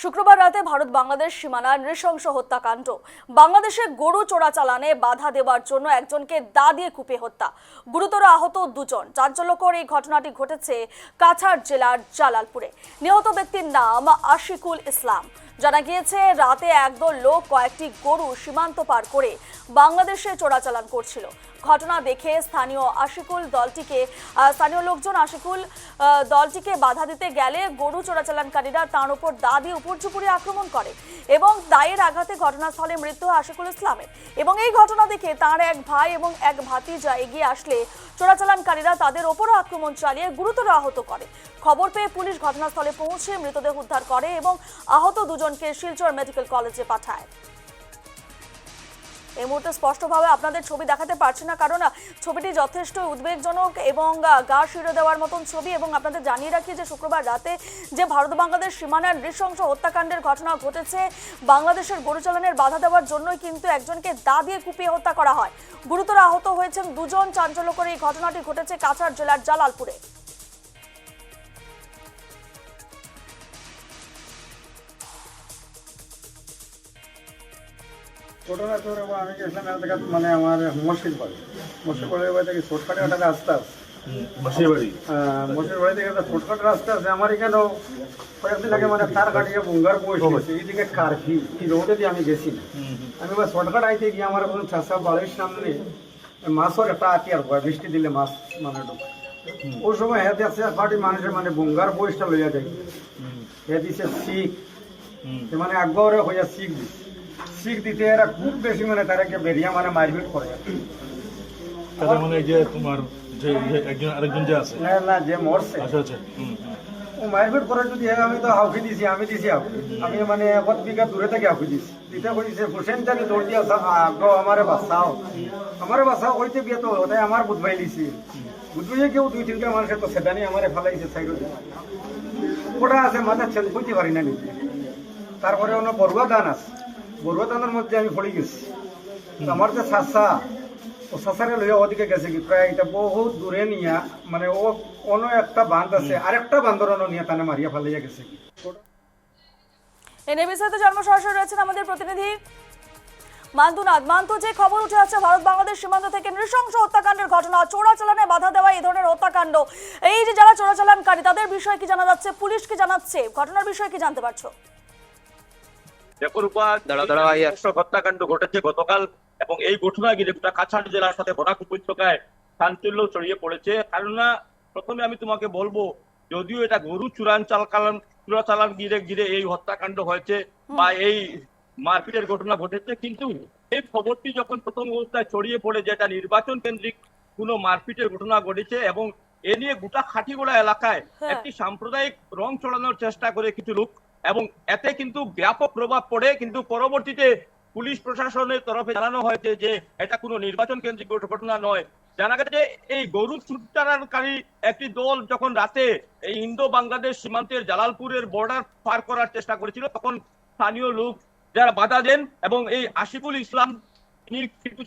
শুক্রবার রাতে ভারত বাংলাদেশ সীমানায় নৃশংস হত্যাকাণ্ড। বাংলাদেশে গরু চোরাচালানে বাধা দেওয়ার জন্য একজনকে দা দিয়ে কুপিয়ে হত্যা, গুরুতর আহত দুজন। চাঞ্চল্যকর এই ঘটনাটি ঘটেছে কাছাড় জেলার জালালপুরে। নিহত ব্যক্তির নাম আশিকুল ইসলাম। জানা গিয়েছে রাতে একদল লোক কয়েকটি গরু সীমান্ত পার করে বাংলাদেশে চোরাচালান করছিল। ঘটনা দেখে স্থানীয় লোকজন দলটিকে বাধা দিতে গেলে গরু চোরাচালানকারীরা তার উপর দা দিয়ে উপর্যুপরি আক্রমণ করে এবং দায়ের আঘাতে ঘটনাস্থলে মৃত্যু আশিকুল ইসলামের। এবং এই ঘটনা দেখে তার এক ভাই এবং এক ভাতিজা এগিয়ে আসলে চোরাচালানকারীরা তাদের ওপরও আক্রমণ চালিয়ে গুরুতর আহত করে। খবর পেয়ে পুলিশ ঘটনাস্থলে পৌঁছে মৃতদেহ উদ্ধার করে এবং আহত দুজনকে শিলচর মেডিকেল কলেজে পাঠায়। এই মুহূর্তে স্পষ্টভাবে আপনাদের ছবি দেখাতে পারছি না, কারণ ছবিটি যথেষ্ট উদ্বেগজনক এবং গা শিরে দেওয়ার মতন ছবি। এবং আপনাদের জানিয়ে রাখি যে শুক্রবার রাতে যে ভারত বাংলাদেশ সীমানার নৃশংস হত্যাকাণ্ডের ঘটনা ঘটেছে, বাংলাদেশের গরু চালানের বাধা দেওয়ার জন্যই কিন্তু একজনকে দা দিয়ে কুপিয়ে হত্যা করা হয়। গুরুতর আহত হয়েছেন দুজন। চাঞ্চল্যকর এই ঘটনাটি ঘটেছে কাছাড় জেলার জালালপুরে। ঘটনা তো আমি গেছিলাম এক জায়গা, মানে আমার মসজিদ বাড়ির বাড়ি থেকে শর্টকাটে একটা রাস্তা আছে, মসজিদ বাড়ি থেকে একটা শর্টকাট রাস্তা আছে। আমার এখানেও কয়েকদিন আগে মানে তার কাটিয়ে বুঙ্গার বসে এইদিকে কারফি এই রোডে দিয়ে আমি গেছি না। আমি এবার শর্টকাট আইতে গিয়ে আমার কোনো চাষা বাড়ির সামনে মাছের একটা আতিয়ার হয়, বৃষ্টি দিলে মাছ মানে ঢোকে। ওই সময় হ্যাঁ দেখছে পার্টি মানুষের মানে বুঙ্গার বয়সটা লইয়া যায়, হ্যাঁ দিছে শিখ, মানে একবারে হইয়া শিখ দিচ্ছে। শিখ দিতে এরা খুব বেশি মানে তাদেরকে বেরিয়া মানে মারপিট করে। তাদের মানে এই যে তোমার যে একজন আরেকজন যে আছে না যে মরছে, আচ্ছা আচ্ছা, ও মারপিট করে যদি আমি তো হাউকি দিছি, আমি হাউকি, আমি মানে 1 বিঘা দূরে থেকে হাউকি দিছি। দিতে কইছে হোসেন জানি দৌড় দিয়া আগে আমারে বাঁচাও কইতে গিয়ে তো ওটাই আমার বুধবাই লিছি। বুধবাইয়ে কেউ 2-3টা মানুষের তো সেদানি আমারে ফালাইছে সাইড ওটা আছে মাথা ছেদ কইতে পারি না নিজে। তারপরে অন্য বড়ুয়া দান আছে, বড়ুয়া দানের মধ্যে আমি পড়ে গেছি। আমার যে চাষা, ও চাষারে লইয়া ওদিকে গেছে কি প্রায় এটা বহুত দূরে নিয়া, মানে ও অন্য একটা বাঁধ আছে, আরেকটা বান্ধর নিয়ে তানে মারিয়া ফালাইয়া গেছে কি। এনে বিষয়ে জানবো সরাসরি রয়েছেন আমাদের প্রতিনিধি মান্তু। যে খবর উঠে আসছে ভারত বাংলাদেশ সীমান্ত থেকে নৃশংস হত্যাকাণ্ডের ঘটনা, চোরাচালানে বাধা দেওয়া এই ধরনের হত্যাকাণ্ড, এই যে যারা চোরাচালানকারী তাদের বিষয়ে কি জানা যাচ্ছে, পুলিশ কি জানাচ্ছে, ঘটনার বিষয়ে কি জানতে পারছো? হত্যাকাণ্ড ঘটেছে গতকাল এবং এই ঘটনা ঘিরে গোটা কাছাড় জেলার সাথে বরাক উপত্যকায় চাঞ্চল্য ছড়িয়ে পড়েছে। কারণ প্রথমে আমি তোমাকে বলবো, যদিও এটা গরু চোরাচালান ঘিরে এই হত্যাকাণ্ড হয়েছে বা এই মারপিটের ঘটনা ঘটেছে, কিন্তু এই খবরটি যখন প্রথম অবস্থায় ছড়িয়ে পড়ে যে এটা নির্বাচন কেন্দ্রিক কোনো মারপিটের ঘটনা ঘটেছে এবং এ নিয়ে গোটা খাটিগোড়া এলাকায় একটি সাম্প্রদায়িক রং চড়ানোর চেষ্টা করে কিছু লোক, এবং এতে কিন্তু ব্যাপক প্রভাব পড়ে। কিন্তু পরবর্তীতে পুলিশ প্রশাসনের তরফে জানানো হয়েছে যে এটা কোনো নির্বাচন কেন্দ্রিক ঘটনা নয়। জানা গেছে এই গরু চোরাচালানকারী একটি দল যখন রাতে এই ইন্দো বাংলাদেশ সীমান্তের জালালপুরের বর্ডার পার করার চেষ্টা করেছিল, তখন স্থানীয় লোক যারা বাধা দেন এবং এই আশিকুল ইসলাম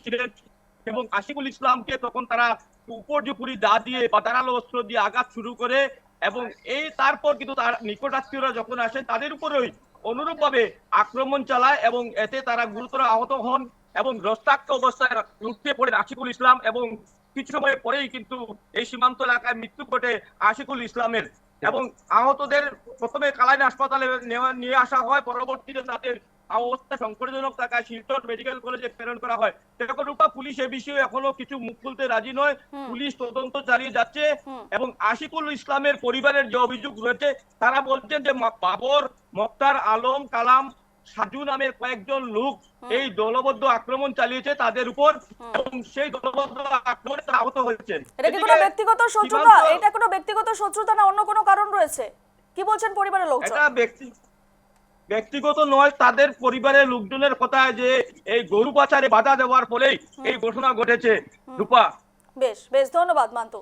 ছিলেন, এবং আশিকুল ইসলামকে তখন তারা উপর্যুপরি দা দিয়ে বা ধারালো অস্ত্র দিয়ে আঘাত শুরু করে। এবং এই তারপর কিন্তু তার নিকটাত্মীয়রা যখন আসেন তাদের উপরেই অনুরূপ ভাবে আক্রমণ চালায় এবং এতে তারা গুরুতর আহত হন এবং রক্তাক্ত অবস্থায় লুটতে পড়েন আশিকুল ইসলাম। এবং কিছু সময় পরেই কিন্তু এই সীমান্ত এলাকায় মৃত্যু ঘটে আশিকুল ইসলামের। এবং আহতদের প্রথমে কালাইন হাসপাতালে নিয়ে আসা হয়, পরবর্তীতে তাদের অবস্থা সংকটজনক থাকায় শিলচর মেডিকেল কলেজে প্রেরণ করা হয়। পুলিশ এ বিষয়ে এখনো কিছু মুখ খুলতে রাজি নয়। পুলিশ তদন্ত চালিয়ে যাচ্ছে এবং আশিকুল ইসলামের পরিবারের যে অভিযোগ রয়েছে, তারা বলছেন যে বাবর, মোক্তার আলম, কালাম, সাজু নামের কয়েকজন লোক এই দলবদ্ধ আক্রমণ চালিয়েছে তাদের উপর এবং সেই দলবদ্ধ আক্রমণে তারা আহত হয়েছেন। এটা কি কোনো ব্যক্তিগত শত্রুতা? এটা কোনো ব্যক্তিগত শত্রুতা না অন্য কোনো কারণ রয়েছে? কি বলছেন পরিবারের লোকজন? এটা ব্যক্তিগত নয়, তাদের পরিবারের লোকজনের কথা যে এই গরু পাচারে বাধা দেওয়ার ফলেই এই ঘটনা ঘটেছে। রূপা, বেশ ধন্যবাদ মান্তু।